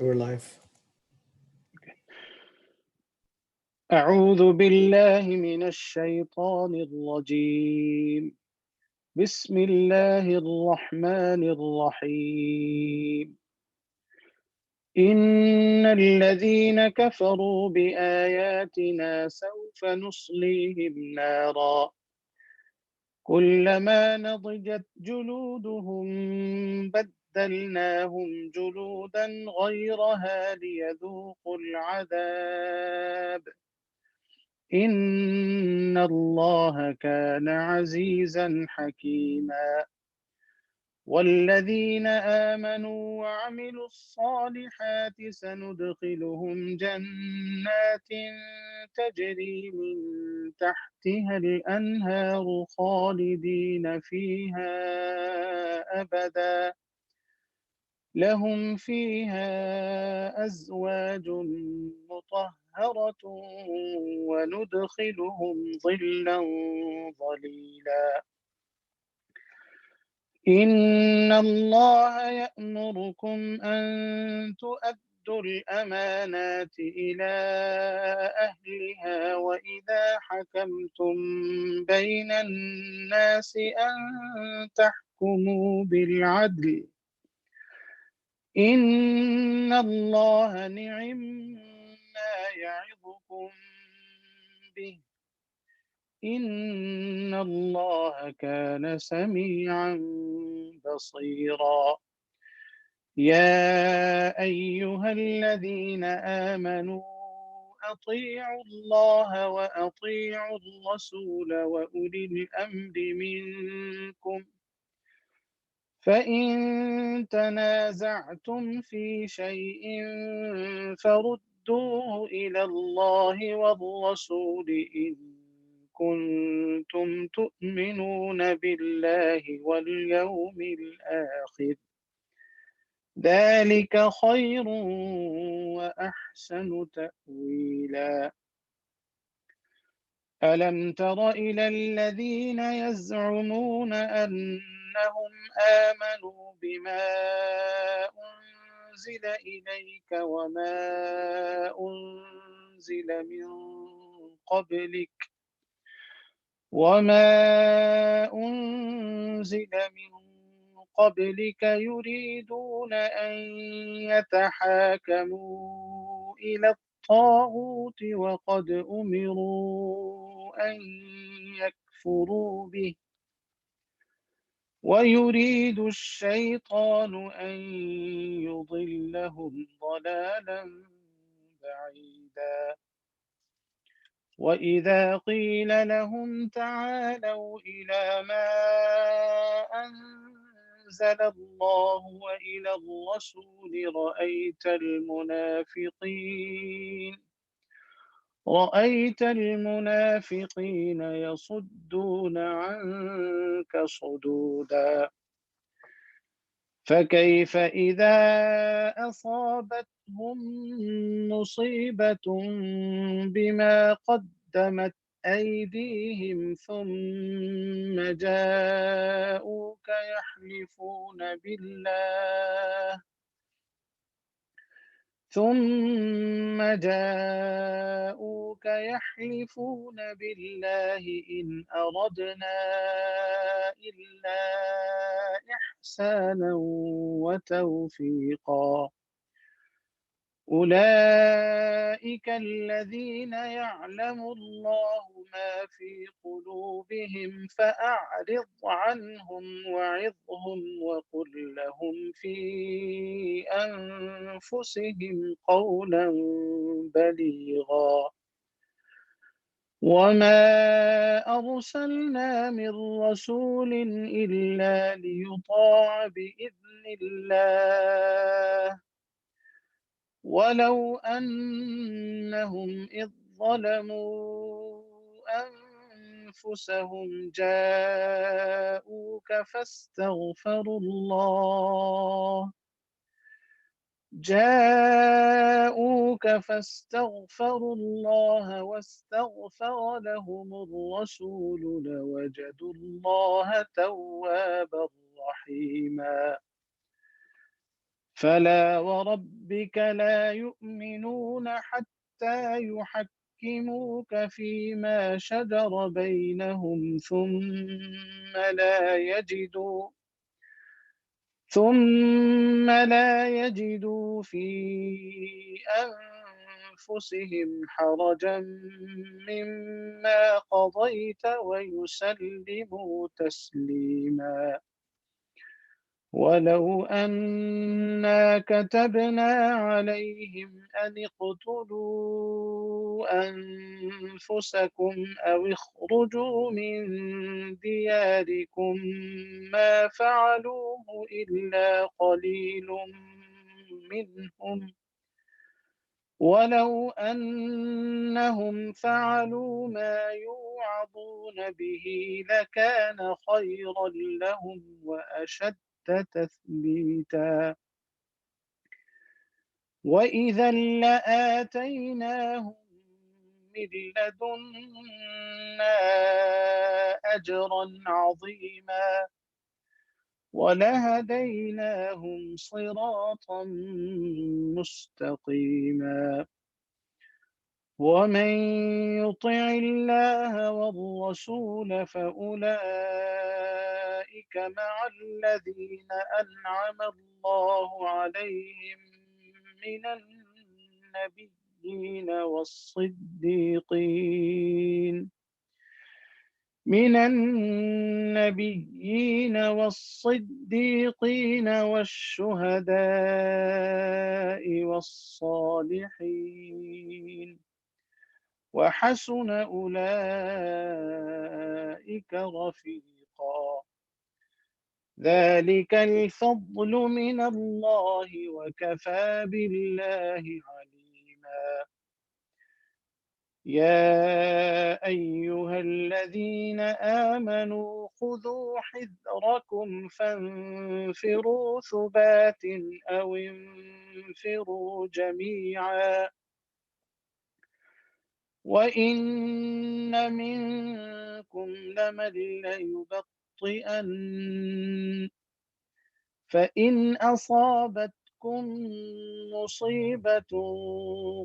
We're live. أعوذ بالله من الشيطان الرجيم. بسم الله الرحمن الرحيم. إن الذين كفروا بآياتنا سوف نصليهم نارا كلما نضجت جلودهم بدلناهم جلودا غيرها ليذوقوا العذاب إن الله كان عزيزا حكيما. والذين آمنوا وعملوا الصالحات سندخلهم جنات تجري من تحتها الأنهار خالدين فيها أبدا لهم فيها أزواج مطهرة وندخلهم ظلا ظليلا. إن الله يأمركم أن تؤدوا الأمانات إلى أهلها وإذا حكمتم بين الناس أن تحكموا بالعدل إن الله نعم ما يعظكم به إن الله كان سميعا بصيرا. يا أيها الذين آمنوا أطيعوا الله وأطيعوا الرسول وأولي الأمر منكم فإن تنازعتم في شيء فردوه إلى الله والرسول إن كنتم تؤمنون بالله واليوم الآخر ذلك خير وأحسن تأويلا. ألم تر إلى الذين يزعمون أنهم آمنوا بما أنزل إليك وما أنزل من قبلك يريدون أن يتحاكموا إلى الطاغوت وقد أمروا أن يكفروا به ويريد الشيطان أن يضلهم ضلالا بعيدا. وإذا قيل لهم تعالوا إلى ما أنزل الله وإلى الرسول رأيت المنافقين يصدون عنك صدودا. فكيف إذا أصابتهم مصيبة بما قدمت أيديهم ثم جاءوك يحلفون بالله إن أردنا إلا إحسانا وتوفيقا. أولئك الذين يعلم الله ما في قلوبهم فأعرض عنهم وعظهم وقل لهم في أنفسهم قولا بليغا. وما أرسلنا من رسول إلا ليطاع بإذن الله ولو أنهم إذ ظلموا أنفسهم جاءوك فاستغفروا الله واستغفر لهم الرسول لوجدوا الله توابا رحيما. فلا وربك لا يؤمنون حتى يحكموك فيما شجر بينهم ثم لا يجدوا في أنفسهم حرجا مما قضيت ويسلموا تسليما. ولو أنا كتبنا عليهم أن اقتلوا أنفسكم أو اخرجوا من دياركم ما فعلوه إلا قليل منهم. ولو أنهم فعلوا ما يوعظون به لكان خيرا لهم وأشد تثبيتا. وإذا لآتيناهم من لدنا أجرا عظيما ولهديناهم صراطا مستقيما. ومن يطع الله والرسول فأولئك مع الذين أنعم الله عليهم من النبيين والصديقين والشهداء والصالحين وحسن أولئك رفيقا. ذلك الفضل من الله وكفى بالله عليما. يا أيها الذين آمنوا خذوا حذركم فانفروا ثبات أو انفروا جميعا وإن منكم لمن ليبطئن فإن أصابتكم مصيبة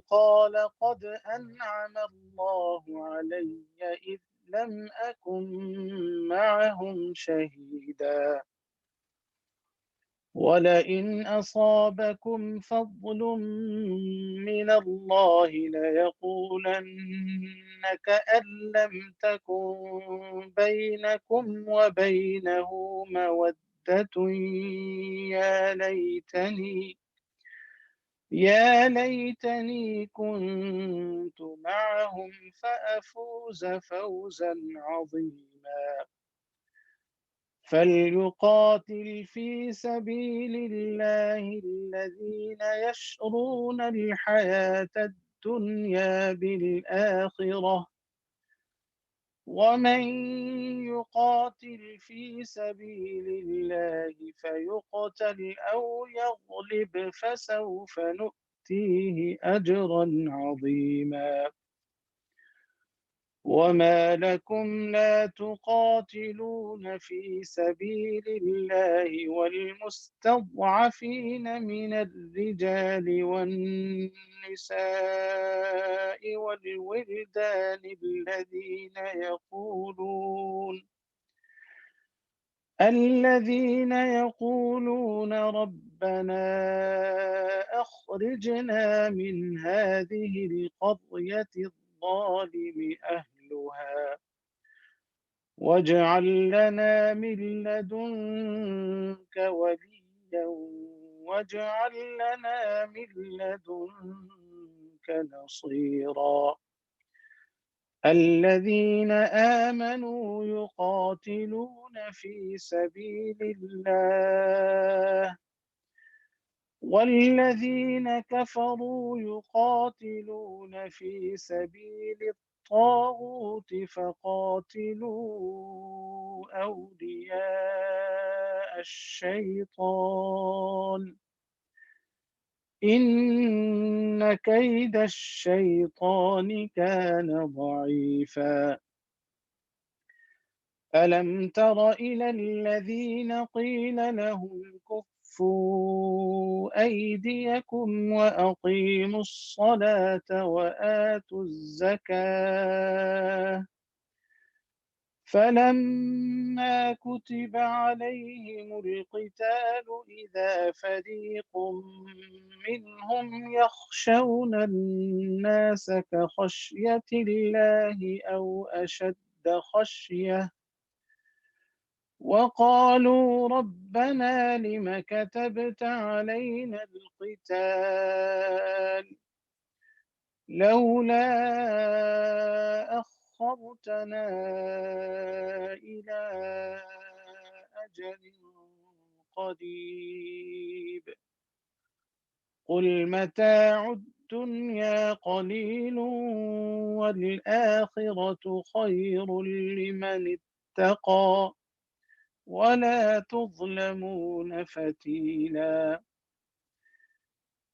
قال قد أنعم الله علي إذ لم أكن معهم شهيدا. ولئن أصابكم فضل من الله ليقولن كأن لم تكن بينكم وبينه مودة يا ليتني كنت معهم فأفوز فوزا عظيما. فليقاتل في سبيل الله الذين يشرون الحياة الدنيا بالآخرة ومن يقاتل في سبيل الله فيقتل أو يغلب فسوف نؤتيه أجرا عظيما. وما لكم لا تقاتلون في سبيل الله والمستضعفين من الرجال والنساء والولدان الذين يقولون ربنا أخرجنا من هذه القرية الظالم أهلها واجعل لنا من لدنك وليا واجعل لنا من لدنك نصيرا. الذين آمنوا يقاتلون في سبيل الله والذين كفروا يقاتلون في سبيل الطاغوت فقاتلوا أولياء الشيطان إن كيد الشيطان كان ضعيفا. ألم تر إلى الذين قيل لهم كفوا كفوا أيديكم وأقيموا الصلاة وآتوا الزكاة فلما كتب عليهم القتال إذا فريق منهم يخشون الناس كخشية الله أو أشد خشية وقالوا ربنا لم كتبت علينا القتال لولا أخرتنا إلى أجل قريب قل متاع الدنيا قليل والآخرة خير لمن اتقى ولا تظلمون فتيلا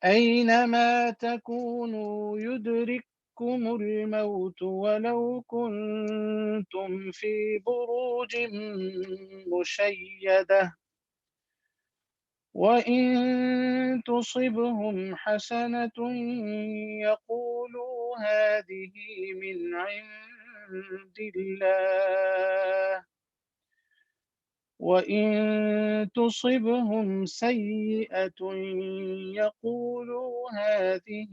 أينما تكونوا يدرككم الموت ولو كنتم في بروج مشيدة وإن تصبهم حسنة يقولوا هذه من عند الله وإن تصبهم سيئة يقولوا هذه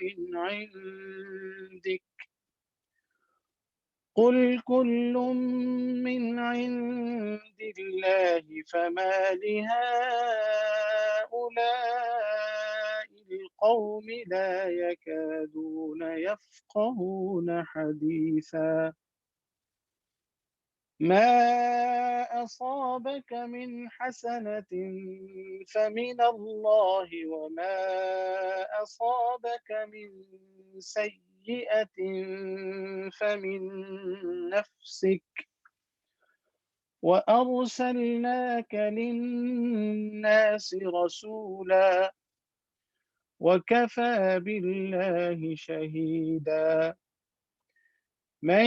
من عندك قل كل من عند الله فما لهؤلاء القوم لا يكادون يفقهون حديثا ما أصابك من حسنة فمن الله وما أصابك من سيئة فمن نفسك وأرسلناك للناس رسولا وكفى بالله شهيدا من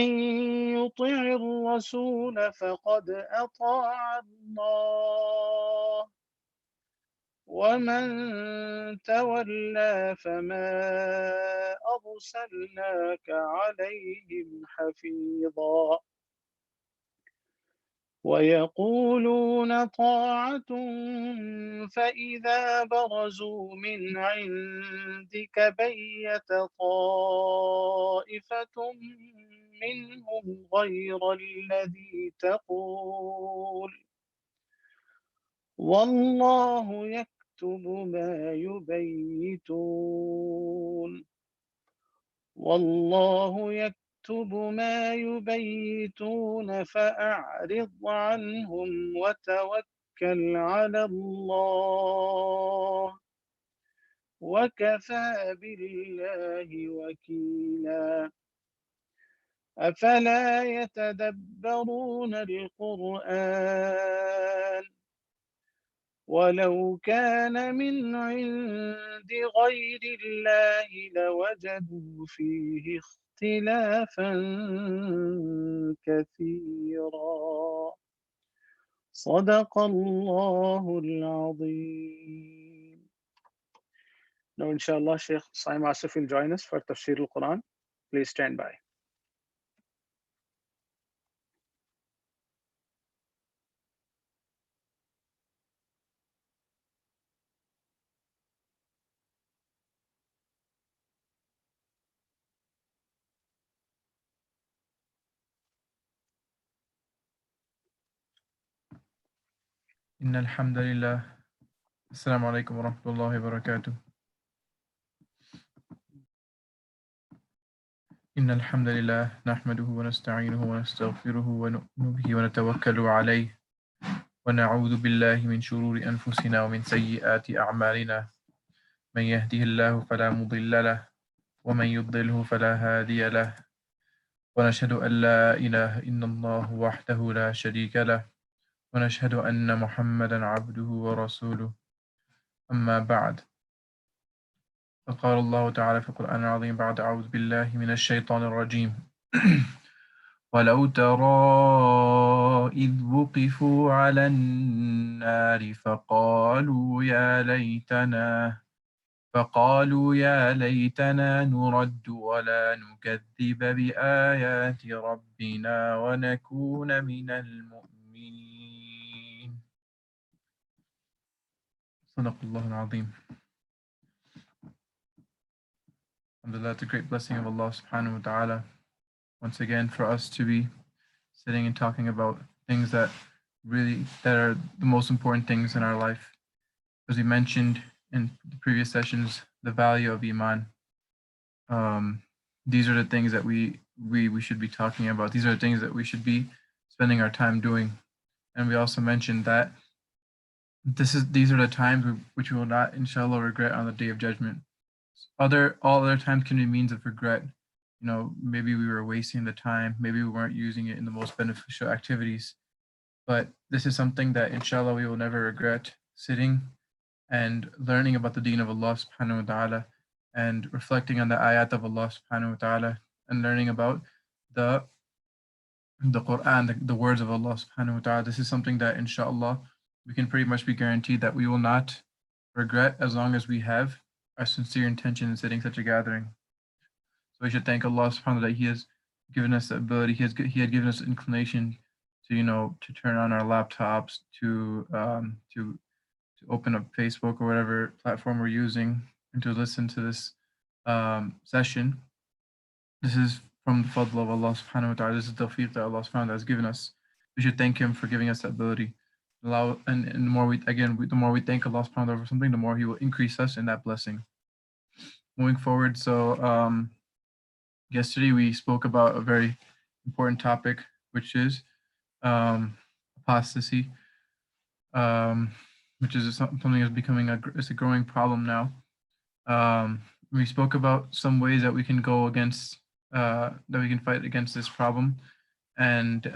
يطع الرسول فقد أطاع الله ومن تولى فما أرسلناك عليهم حفيظا ويقولون طاعة فإذا برزوا من عندك بيت طائفة منهم غير الذي تقول والله يكتب ما يبيتون والله يكتب ما يبيتون فأعرض عنهم وتوكل على الله وكفى بالله وكيلا أفلا يتدبرون القرآن ولو كان من عند غير الله لوجدوا فيه اختلافا كثيرا صدق الله العظيم. Now inshallah Sheikh Saim Asif will join us for Tafsir al-Quran. Please stand by. إن الحمد لله. السلام عليكم ورحمة الله وبركاته. إن الحمد لله نحمده ونستعينه ونستغفره ونؤمن به ونتوكل عليه ونعوذ بالله من شرور أنفسنا ومن سيئات أعمالنا من يهده الله فلا مضل له ومن يضلله فلا هادي له ونشهد أن لا إله إلا الله وحده لا شريك له ونشهد أن محمدا عبده ورسوله أما بعد فقال الله تعالى في القرآن العظيم بعد أعوذ بالله من الشيطان الرجيم وَلَوْ تَرَى إِذْ وُقِفُوا عَلَى النَّارِ فقالوا يا ليتنا نرد ولا نكذب بآيات ربنا ونكون من المؤمنين. صدق الله العظيم. Alhamdulillah, it's a great blessing of Allah subhanahu wa ta'ala once again for us to be sitting and talking about things that are the most important things in our life. As we mentioned in the previous sessions, the value of Iman. These are the things that we should be talking about. These are the things that we should be spending our time doing. And we also mentioned that these are the times which we will not, inshallah, regret on the Day of Judgment. All other times can be means of regret. Maybe we were wasting the time. Maybe we weren't using it in the most beneficial activities. But this is something that, inshallah, we will never regret, sitting and learning about the deen of Allah subhanahu wa ta'ala and reflecting on the ayat of Allah subhanahu wa ta'ala and learning about the Quran, the words of Allah subhanahu wa ta'ala. This is something that, inshallah, we can pretty much be guaranteed that we will not regret as long as we have a sincere intention in sitting such a gathering. So we should thank Allah subhanahu wa ta'ala that He has given us the ability, He had given us inclination to turn on our laptops, to open up Facebook or whatever platform we're using and to listen to this session. This is from the fadl of Allah subhanahu wa ta'ala. This is the tawfiq that Allah subhanahu wa ta'ala has given us. We should thank Him for giving us that ability. And the more we thank Allah subhanahu wa ta'ala for something, the more He will increase us in that blessing. Moving forward, so yesterday we spoke about a very important topic, which is apostasy, which is something that's becoming a growing problem now. We spoke about some ways that we can go against, that we can fight against this problem, and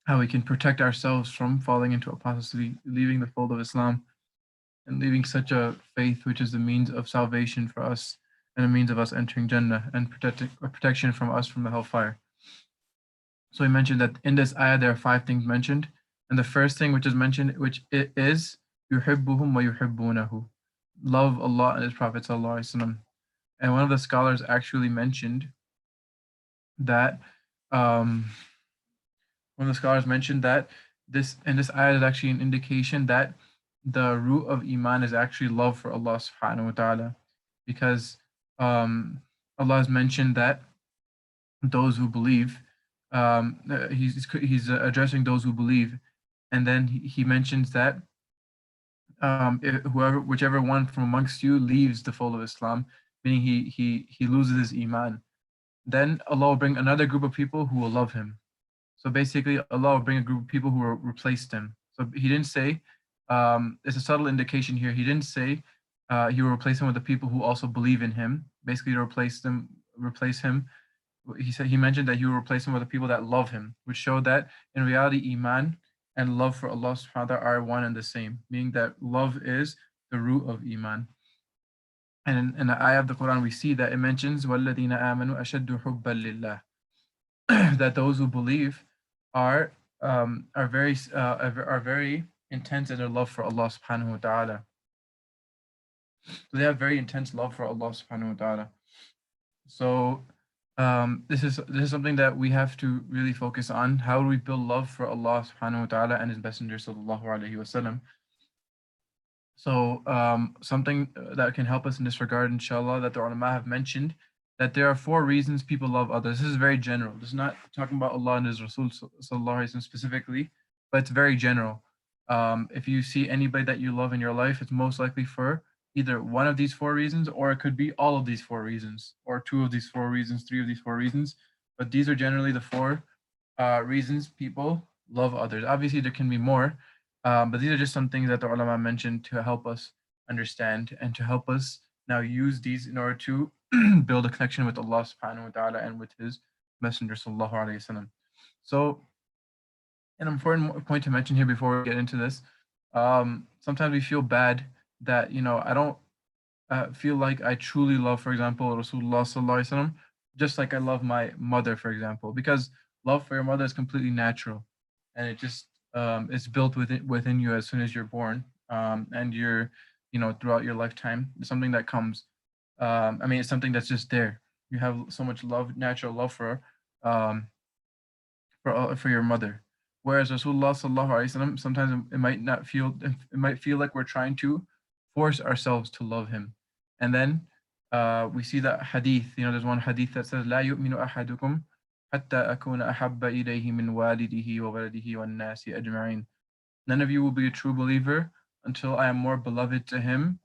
how we can protect ourselves from falling into apostasy, leaving the fold of Islam, and leaving such a faith which is the means of salvation for us and a means of us entering Jannah and protection from us from the hellfire. So we mentioned that in this ayah there are 5 things mentioned, and the first thing which is mentioned, which it is yuhibbuhum wa yuhibbunahu, love Allah and His Prophet sallallahu alaihi wasallam. And one of the scholars actually mentioned that this ayah is actually an indication that the root of Iman is actually love for Allah subhanahu wa ta'ala, because Allah has mentioned that those who believe, he's addressing those who believe, and then he mentions that whichever one from amongst you leaves the fold of Islam, meaning he loses his Iman, then Allah will bring another group of people who will love him. So basically, Allah will bring a group of people who will replace them. So He didn't say, it's a subtle indication here. He didn't say He will replace him with the people who also believe in Him. Basically, to replace him. He mentioned that He will replace him with the people that love Him, which showed that in reality, Iman and love for Allah subhanahu wa ta'ala are one and the same, meaning that love is the root of Iman. And in the ayah of the Quran, we see that it mentions وَالَّذِينَ آمَنُوا أَشَدُّ حُبًّا لِلَّهِ, that those who believe are very intense in their love for Allah subhanahu wa ta'ala. So they have very intense love for Allah subhanahu wa ta'ala. So this is something that we have to really focus on. How do we build love for Allah subhanahu wa ta'ala and His Messenger sallallahu alaihi wasallam? So something that can help us in this regard, inshallah, that the ulama have mentioned, that there are 4 reasons people love others. This is very general. This is not talking about Allah and His Rasul sallallahu alaihi wasallam specifically, but it's very general. If you see anybody that you love in your life, it's most likely for either one of these 4 reasons, or it could be all of these 4 reasons, or 2 of these 4 reasons, 3 of these 4 reasons. But these are generally the 4 reasons people love others. Obviously, there can be more, but these are just some things that the ulama mentioned to help us understand and to help us now use these in order to build a connection with Allah subhanahu wa ta'ala and with His Messenger sallallahu alaihi wasallam. So an important point to mention here before we get into this, sometimes we feel bad that, I don't feel like I truly love, for example, Rasulullah sallallahu alaihi wasallam, just like I love my mother, for example, because love for your mother is completely natural, and it just it's built within you as soon as you're born, and you're, throughout your lifetime. It's something that comes. I mean, it's something that's just there. You have so much love, natural love um, for your mother. Whereas Rasulullah sallallahu alaihi wasallam, sometimes it might feel like we're trying to force ourselves to love him, and then we see that hadith. There's one hadith that says, "La yu'minu ahadukum hatta akuna ahabba ilayhi min walidihi wa waladihi wan nasi ajma'in." None of you will be a true believer until I am more beloved to him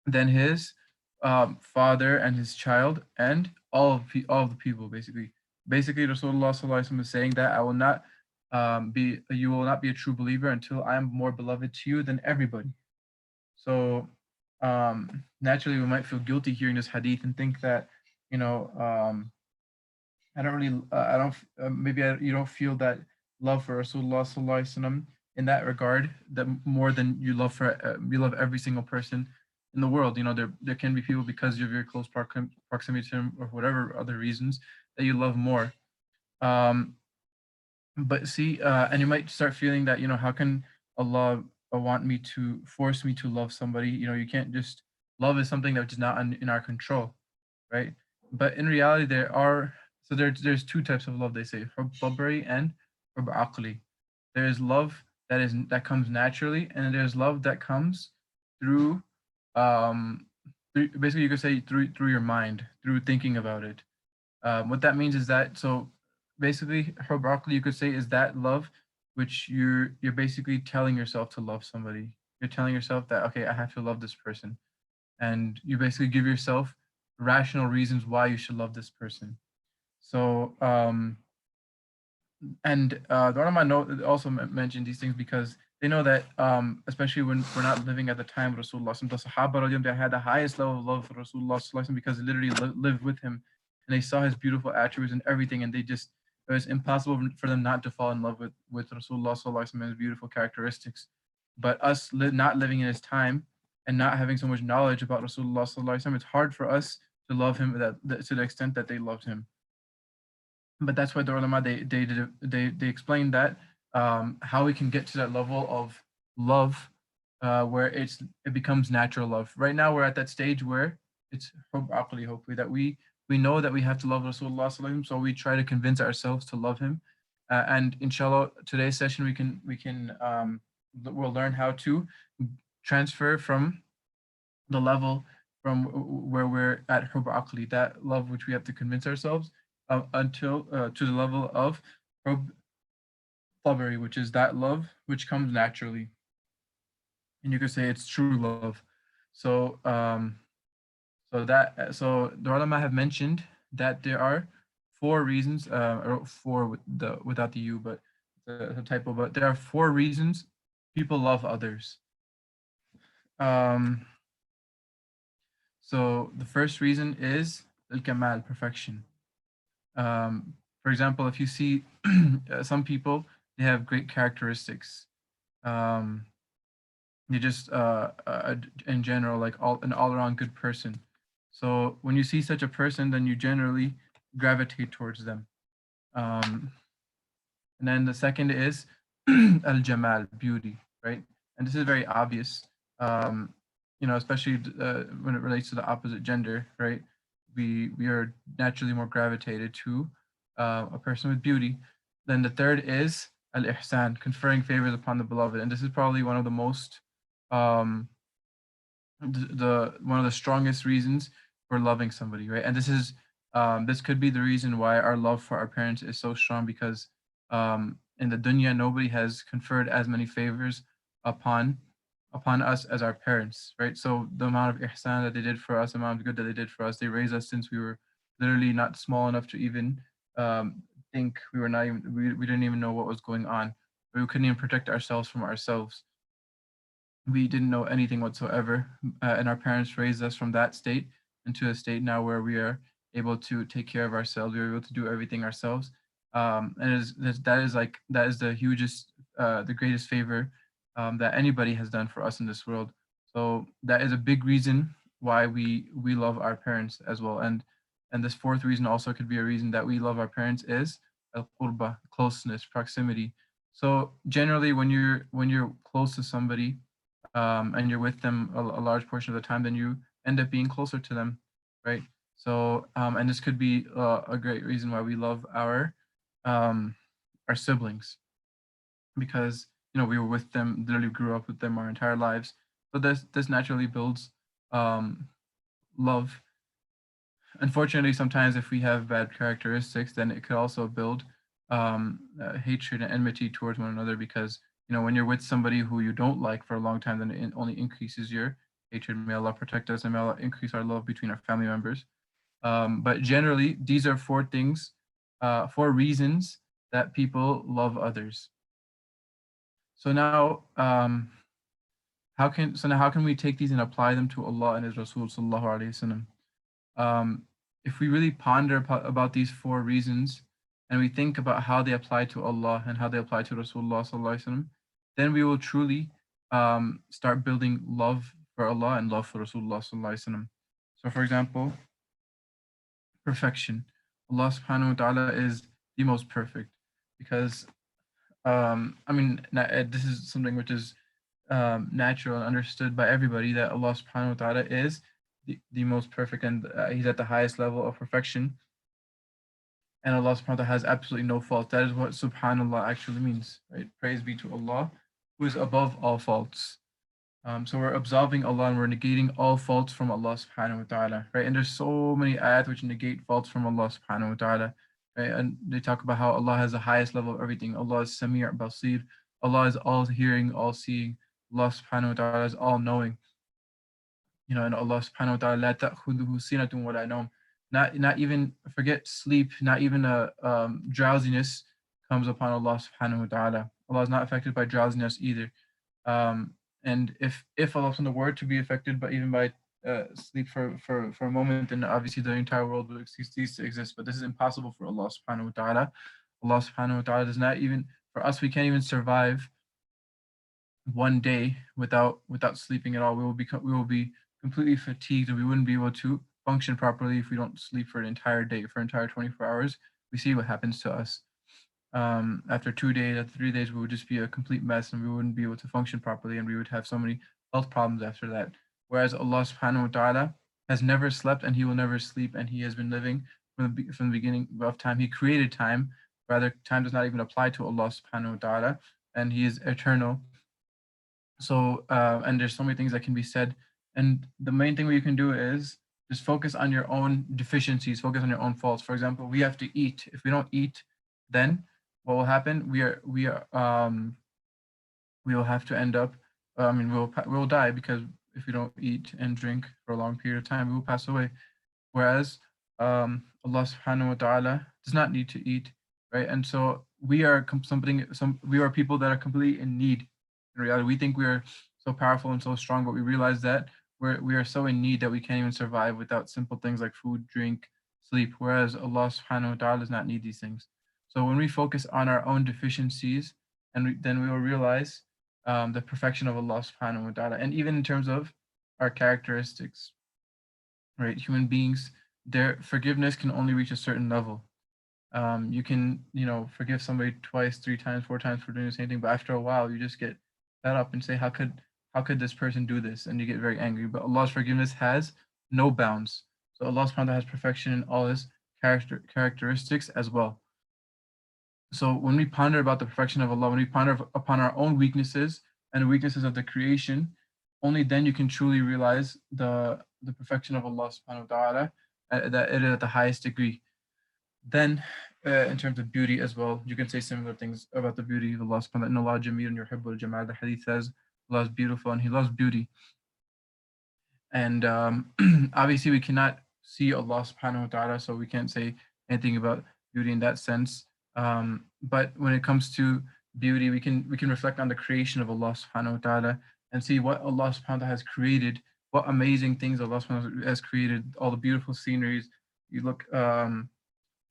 than his father and his child and all of the people. Basically, Rasulullah sallallahu alaihi wasallam is saying that you will not be a true believer until I am more beloved to you than everybody. So naturally, we might feel guilty hearing this hadith and think that, I don't really, I don't, you don't feel that love for Rasulullah sallallahu alaihi wasallam in that regard, that more than you love every single person in the world. There can be people, because of your close proximity to him or whatever other reasons, that you love more. But see, and you might start feeling that, how can Allah force me to love somebody? You can't just, love is something that is not in our control, right? But in reality, there's two types of love, they say, hub sabri and hub aqli. There is love that comes naturally, and there's love that comes through, basically you could say through your mind, through thinking about it. What that means is that, so basically, hub aqli, you could say, is that love which you're basically telling yourself to love somebody. You're telling yourself that, okay, I have to love this person, and you basically give yourself rational reasons why you should love this person. So, and the ulama also mentioned these things because they know that, especially when we're not living at the time of Rasulullah, the Sahaba, they had the highest level of love for Rasulullah because they literally lived with him, and they saw his beautiful attributes and everything, and it was impossible for them not to fall in love with Rasulullah and his beautiful characteristics. But us not living in his time and not having so much knowledge about Rasulullah, it's hard for us to love him to the extent that they loved him. But that's why the ulama, they explain that, how we can get to that level of love, where it becomes natural love. Right now we're at that stage where it's hub aqli, hopefully, that we know that we have to love Rasulullah, so we try to convince ourselves to love him, and inshallah today's session we'll learn how to transfer from the level from where we're at hub aqli, that love which we have to convince ourselves, until to the level of hub sabri, which is that love which comes naturally, and you could say it's true love. So so the ulama have mentioned that there are 4 reasons, or 4 without the u, but the typo, but there are 4 reasons people love others. So the first reason is al-kamal, perfection. For example, if you see some people, they have great characteristics. They just, in general, like an all-around good person. So when you see such a person, then you generally gravitate towards them. And then the second is al-jamal, beauty, right? And this is very obvious, especially when it relates to the opposite gender, right? We are naturally more gravitated to a person with beauty. Then the third is al-ihsan, conferring favors upon the beloved, and this is probably one of the most one of the strongest reasons for loving somebody, right? And this could be the reason why our love for our parents is so strong, because in the dunya, nobody has conferred as many favors upon us as our parents, right? So the amount of ihsan that they did for us, the amount of good that they did for us, they raised us since we were literally not small enough to even think. We didn't even know what was going on. We couldn't even protect ourselves from ourselves. We didn't know anything whatsoever, and our parents raised us from that state into a state now where we are able to take care of ourselves. We are able to do everything ourselves, and that is the hugest, the greatest favor that anybody has done for us in this world. So that is a big reason why we love our parents as well. And And this fourth reason also could be a reason that we love our parents is al-qurba, closeness, proximity. So generally, when you're close to somebody, and you're with them a large portion of the time, then you end up being closer to them, right? So, and this could be a great reason why we love our siblings, because we were with them, literally grew up with them our entire lives. So this naturally builds love. Unfortunately, sometimes if we have bad characteristics, then it could also build hatred and enmity towards one another, because when you're with somebody who you don't like for a long time, then it only increases your hatred. May Allah protect us, and may Allah increase our love between our family members. But generally, these are four things, four reasons that people love others. So now, how can we take these and apply them to Allah and His Rasul sallallahu alaihi wasallam? If we really ponder about these four reasons, and we think about how they apply to Allah and how they apply to Rasulullah sallallahu alaihi wasallam, then we will truly start building love for Allah and love for Rasulullah sallallahu alaihi wasallam. So, for example, perfection. Allah subhanahu wa ta'ala is the most perfect, because this is something which is natural and understood by everybody, that Allah subhanahu wa ta'ala is the most perfect, and He's at the highest level of perfection. And Allah subhanahu wa ta'ala has absolutely no fault. That is what subhanallah actually means, right? Praise be to Allah, who is above all faults. So we're absolving Allah and we're negating all faults from Allah subhanahu wa ta'ala, right? And there's so many ayat which negate faults from Allah subhanahu wa ta'ala, right? And they talk about how Allah has the highest level of everything. Allah is Sami' Basir. Allah is all hearing, all seeing. Allah subhanahu wa ta'ala is all knowing. And Allah subhanahu wa ta'ala, la ta'khudhuhu sinatun wa la nawm. Not even forget sleep, not even a drowsiness comes upon Allah subhanahu wa ta'ala. Allah is not affected by drowsiness either. And if Allah were to be affected by even by sleep for a moment, then obviously the entire world would cease to exist. But this is impossible for Allah subhanahu wa ta'ala. Allah subhanahu wa ta'ala does not even, for us, we can't even survive one day without sleeping at all. We will be completely fatigued, and we wouldn't be able to function properly if we don't sleep for an entire day, for an entire 24 hours. We see what happens to us. After 2 days, after 3 days, we would just be a complete mess, and we wouldn't be able to function properly, and we would have so many health problems after that. Whereas Allah subhanahu wa ta'ala has never slept, and He will never sleep, and He has been living from the beginning of time. He created time. Rather, time does not even apply to Allah subhanahu wa ta'ala, and He is eternal. So, and there's so many things that can be said. And the main thing you can do is just focus on your own deficiencies, focus on your own faults. For example, we have to eat. If we don't eat, then what will happen? We will have to end up, we'll die, because if we don't eat and drink for a long period of time, we will pass away. Whereas Allah subhanahu wa ta'ala does not need to eat, right? And so we are people that are completely in need. In reality, we think we are so powerful and so strong, but we realize that we are so in need that we can't even survive without simple things like food, drink, sleep. Whereas Allah subhanahu wa ta'ala does not need these things. So when we focus on our own deficiencies, then we will realize the perfection of Allah subhanahu wa ta'ala. And even in terms of our characteristics, right? Human beings, their forgiveness can only reach a certain level. You can, forgive somebody twice, 3 times, 4 times for doing the same thing, but after a while, you just get fed up and say, how could this person do this? And you get very angry. But Allah's forgiveness has no bounds. So Allah subhanahu wa ta'ala has perfection in all His characteristics as well. So when we ponder about the perfection of Allah, when we ponder upon our own weaknesses and the weaknesses of the creation, only then you can truly realize the perfection of Allah subhanahu wa ta'ala, that it is at the highest degree. Then in terms of beauty as well, you can say similar things about the beauty of Allah subhanahu wa ta'ala. Inna Allah jameel yuhibbul jamal. The hadith says Allah is beautiful and He loves beauty. And obviously we cannot see Allah subhanahu wa ta'ala, so we can't say anything about beauty in that sense. But when it comes to beauty, we can reflect on the creation of Allah subhanahu wa ta'ala and see what Allah subhanahu wa ta'ala has created, what amazing things Allah subhanahu wa ta'ala has created, all the beautiful sceneries. You look,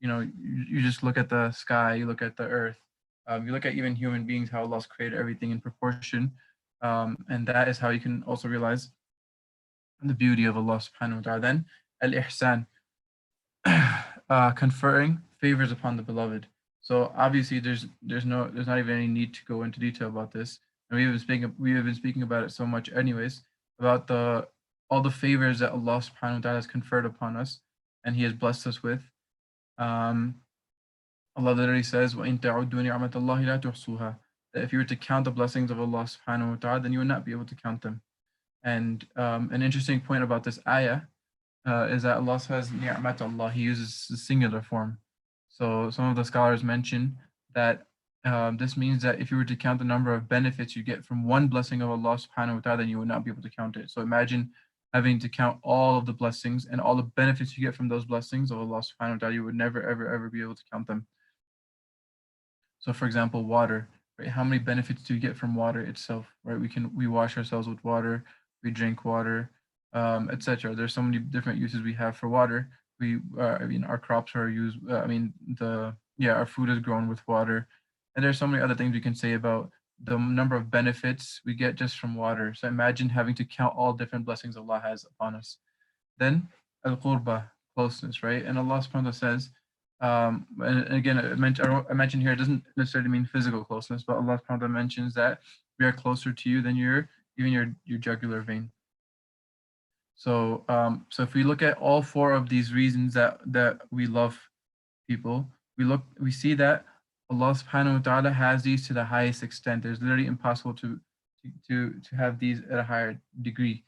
you just look at the sky, you look at the earth, you look at even human beings, how Allah's created everything in proportion. And that is how you can also realize the beauty of Allah subhanahu wa ta'ala. Then al-ihsan. conferring favors upon the beloved. So obviously, there's not even any need to go into detail about this, and we have been speaking about it so much, anyways, about all the favors that Allah Subhanahu wa Taala has conferred upon us, and He has blessed us with. Um, Allah literally says, وَإِن تَعُدُّوا نِعْمَةَ اللَّهِ لَا تُحْصُوهَا, that if you were to count the blessings of Allah Subhanahu wa Taala, then you would not be able to count them. And an interesting point about this ayah is that Allah says ni'mat Allah. He uses the singular form. So some of the scholars mention that this means that if you were to count the number of benefits you get from one blessing of Allah Subhanahu wa Taala, then you would not be able to count it. So imagine having to count all of the blessings and all the benefits you get from those blessings of Allah Subhanahu wa Taala. You would never ever be able to count them. So for example, water, right? How many benefits do you get from water itself, right? We wash ourselves with water, we drink water, etc. There's so many different uses we have for water. Our crops are used. Our food is grown with water, and there's so many other things we can say about the number of benefits we get just from water. So imagine having to count all different blessings Allah has upon us. Then al-qurba, closeness, right? And Allah subhanahu wa ta'ala says, and again, I mentioned here, it doesn't necessarily mean physical closeness, but Allah subhanahu wa ta'ala mentions that we are closer to you than your jugular vein. So if we look at all four of these reasons that we love people, we see that Allah subhanahu wa ta'ala has these to the highest extent. There's literally impossible to have these at a higher degree.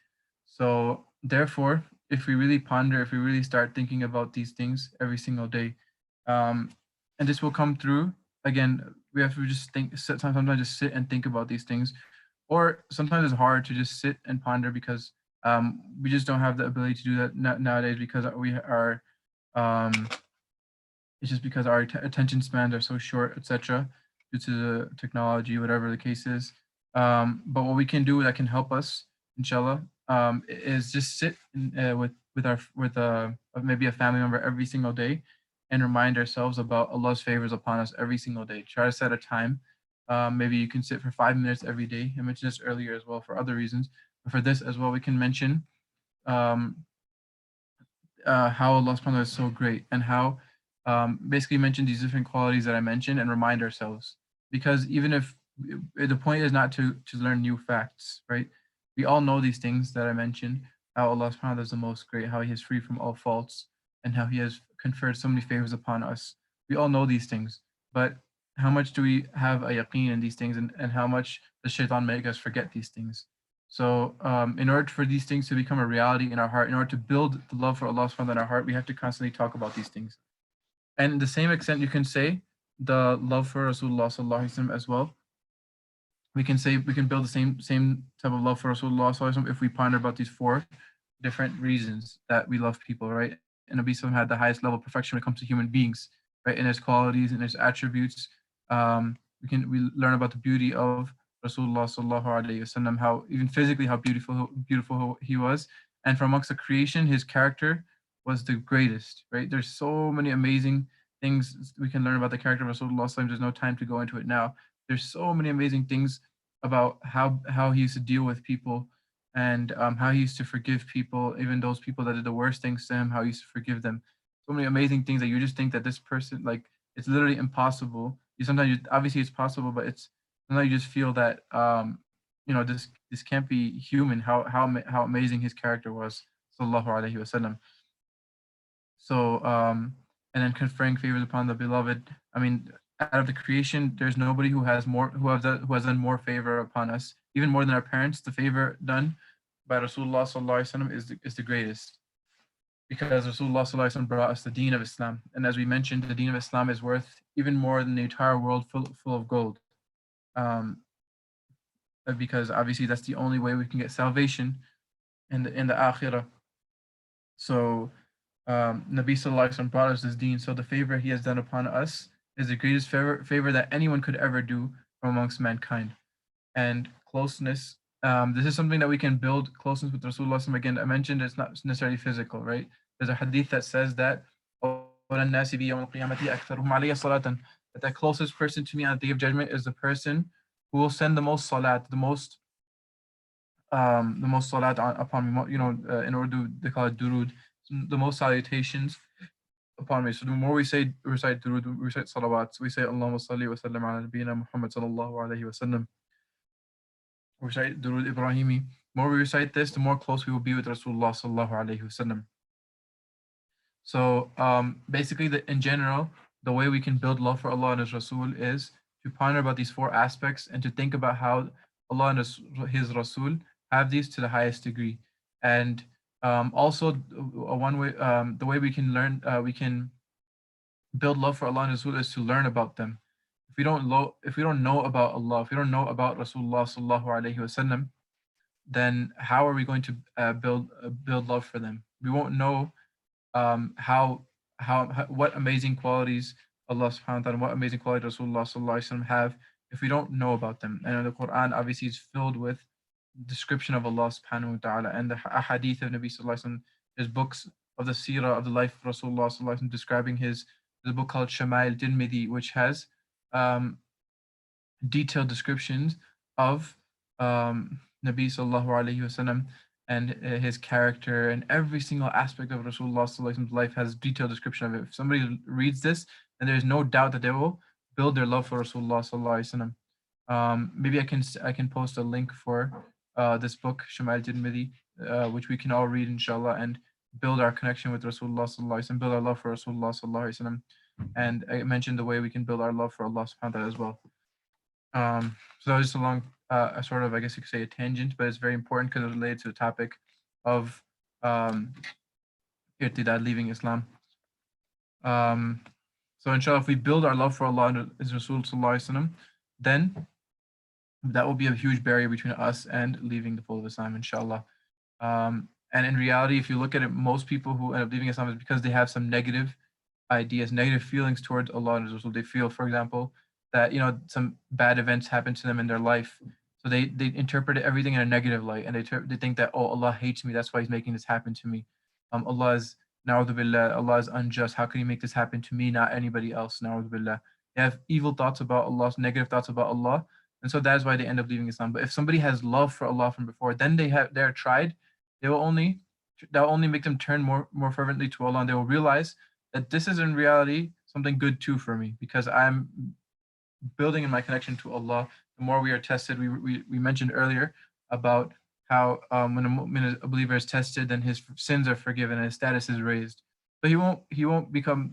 So therefore, if we really ponder, if we really start thinking about these things every single day, and this will come through, again, we have to just sometimes just sit and think about these things, or sometimes it's hard to just sit and ponder because we just don't have the ability to do that nowadays because it's just because our attention spans are so short, etc., due to the technology, whatever the case is. But what we can do that can help us, inshallah, is just sit with maybe a family member every single day and remind ourselves about Allah's favors upon us every single day. Try to set a time. Maybe you can sit for 5 minutes every day. I mentioned this earlier as well for other reasons. But for this as well, we can mention how Allah subhanahu wa ta'ala is so great and how basically mention these different qualities that I mentioned and remind ourselves. Because even if the point is not to learn new facts, right? We all know these things that I mentioned, how Allah subhanahu wa ta'ala is the most great, how He is free from all faults, and how He has conferred so many favors upon us. We all know these things, but how much do we have a yaqeen in these things, and how much does shaitan make us forget these things? So in order for these things to become a reality in our heart, in order to build the love for Allah subhanahu wa ta'ala in our heart, we have to constantly talk about these things. And in the same extent, you can say the love for Rasulullah sallallahu alaihi wasallam as well. We can build the same type of love for Rasulullah sallallahu alaihi wasallam if we ponder about these four different reasons that we love people, right? And Nabi Sallam had the highest level of perfection when it comes to human beings, right? In his qualities and his attributes. We learn about the beauty of Rasulullah sallallahu alaihi wasallam, how even physically how beautiful he was, and from amongst the creation, his character was the greatest, right? There's so many amazing things we can learn about the character of Rasulullah sallallahu alaihi wasallam. There's no time to go into it now. There's so many amazing things about how he used to deal with people and how he used to forgive people, even those people that did the worst things to him, how he used to forgive them. So many amazing things that you just think that this person, like, it's literally impossible. Obviously it's possible, but sometimes you just feel that this can't be human. How amazing his character was, sallallahu alaihi wasallam. So and then conferring favors upon the beloved. I mean, out of the creation, there's nobody who has done more favor upon us, even more than our parents. The favor done by Rasulullah sallallahu alaihi wasallam is the greatest, because Rasulullah sallallahu alaihi wasallam brought us the Deen of Islam, and as we mentioned, the Deen of Islam is worth even more than the entire world full of gold, because obviously that's the only way we can get salvation in the akhirah. So Nabi sallallahu alaihi wasallam brought us this Deen, so the favor he has done upon us is the greatest favor that anyone could ever do from amongst mankind. And closeness, this is something that we can build closeness with Rasulullah. Again, I mentioned it's not necessarily physical, right? There's a hadith that says that the closest person to me on the Day of Judgment is the person who will send the most salat, the most salat upon me, in order they call it durud, the most salutations upon me. So the more we recite durood, we recite salawats, we say Allahumma salli wa sallam ala nabiyyina Muhammad sallallahu alayhi wa sallam, we recite durood Ibrahimi. The more we recite this, the more close we will be with Rasulullah sallallahu alayhi wa sallam. So basically, in general, the way we can build love for Allah and His Rasul is to ponder about these four aspects and to think about how Allah and His Rasul have these to the highest degree. And also, the way we can learn, we can build love for Allah and His Rasul is to learn about them. If we don't know about Allah, if we don't know about Rasulullah sallallahu alaihi wasallam, then how are we going to build love for them? We won't know how what amazing qualities Allah subhanahu wa ta'ala, what amazing qualities Rasulullah sallallahu alaihi wasallam have if we don't know about them. And the Quran obviously is filled with description of Allah subhanahu wa ta'ala, and the ahadith of Nabi sallallahu alaihi wasallam, his books of the seerah of the life of Rasulullah sallallahu alaihi wasallam, describing the book called Shama'il Tirmidhi, which has detailed descriptions of Nabi sallallahu alaihi wasallam and his character, and every single aspect of Rasulullah sallallahu alaihi wasallam's life has detailed description of it. If somebody reads this, then there's no doubt that they will build their love for Rasulullah sallallahu alaihi wasallam. Maybe I can post a link for this book Shama'il Tirmidhi, which we can all read inshallah, and build our connection with Rasulullah sallallahu alaihi wasallam, build our love for Rasulullah sallallahu alaihi wasallam. And I mentioned the way we can build our love for Allah subhanahu wa ta'ala as well. So that was just a long, a sort of, I guess you could say, a tangent, but it's very important because it's related to the topic of irtidad, leaving Islam. So inshallah, if we build our love for Allah and His Rasul sallallahu alaihi wasallam, then that will be a huge barrier between us and leaving the fold of Islam, inshallah. And in reality, if you look at it, most people who end up leaving Islam is because they have some negative ideas, negative feelings towards Allah and His Rasul. They feel, for example, that some bad events happen to them in their life, so they interpret everything in a negative light, and they think that, oh, Allah hates me, that's why He's making this happen to me. Allah is na'udhu billah, Allah is unjust. How can He make this happen to me, not anybody else? Na'udhu billah. They have evil thoughts about Allah, negative thoughts about Allah, and so that's why they end up leaving Islam. But if somebody has love for Allah from before, then they're tried. That will only make them turn more fervently to Allah, and they will realize that this is in reality something good too for me, because I'm building in my connection to Allah. The more we are tested, we mentioned earlier about how when a believer is tested, then his sins are forgiven and his status is raised. But he won't become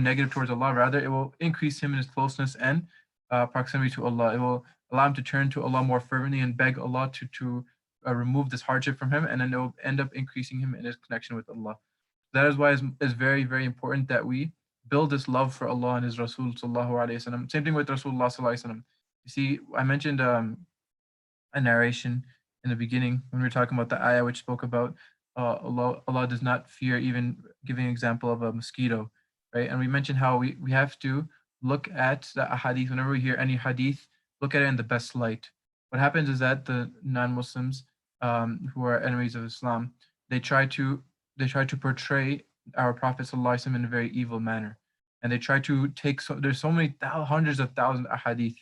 negative towards Allah. Rather, it will increase him in his closeness and proximity to Allah. It will allow him to turn to Allah more fervently and beg Allah to remove this hardship from him, and then it will end up increasing him in his connection with Allah. That is why it's very, very important that we build this love for Allah and His Rasul sallallahu alaihi wasallam. Same thing with Rasulullah sallallahu alaihi wasallam. You see, I mentioned a narration in the beginning when we were talking about the ayah which spoke about Allah does not fear, even giving an example of a mosquito, right? And we mentioned how we have to look at the hadith. Whenever we hear any hadith, look at it in the best light. What happens is that the non-Muslims who are enemies of Islam, they try to portray our Prophet ﷺ in a very evil manner, and they try to take there's so many hundreds of thousands of hadith,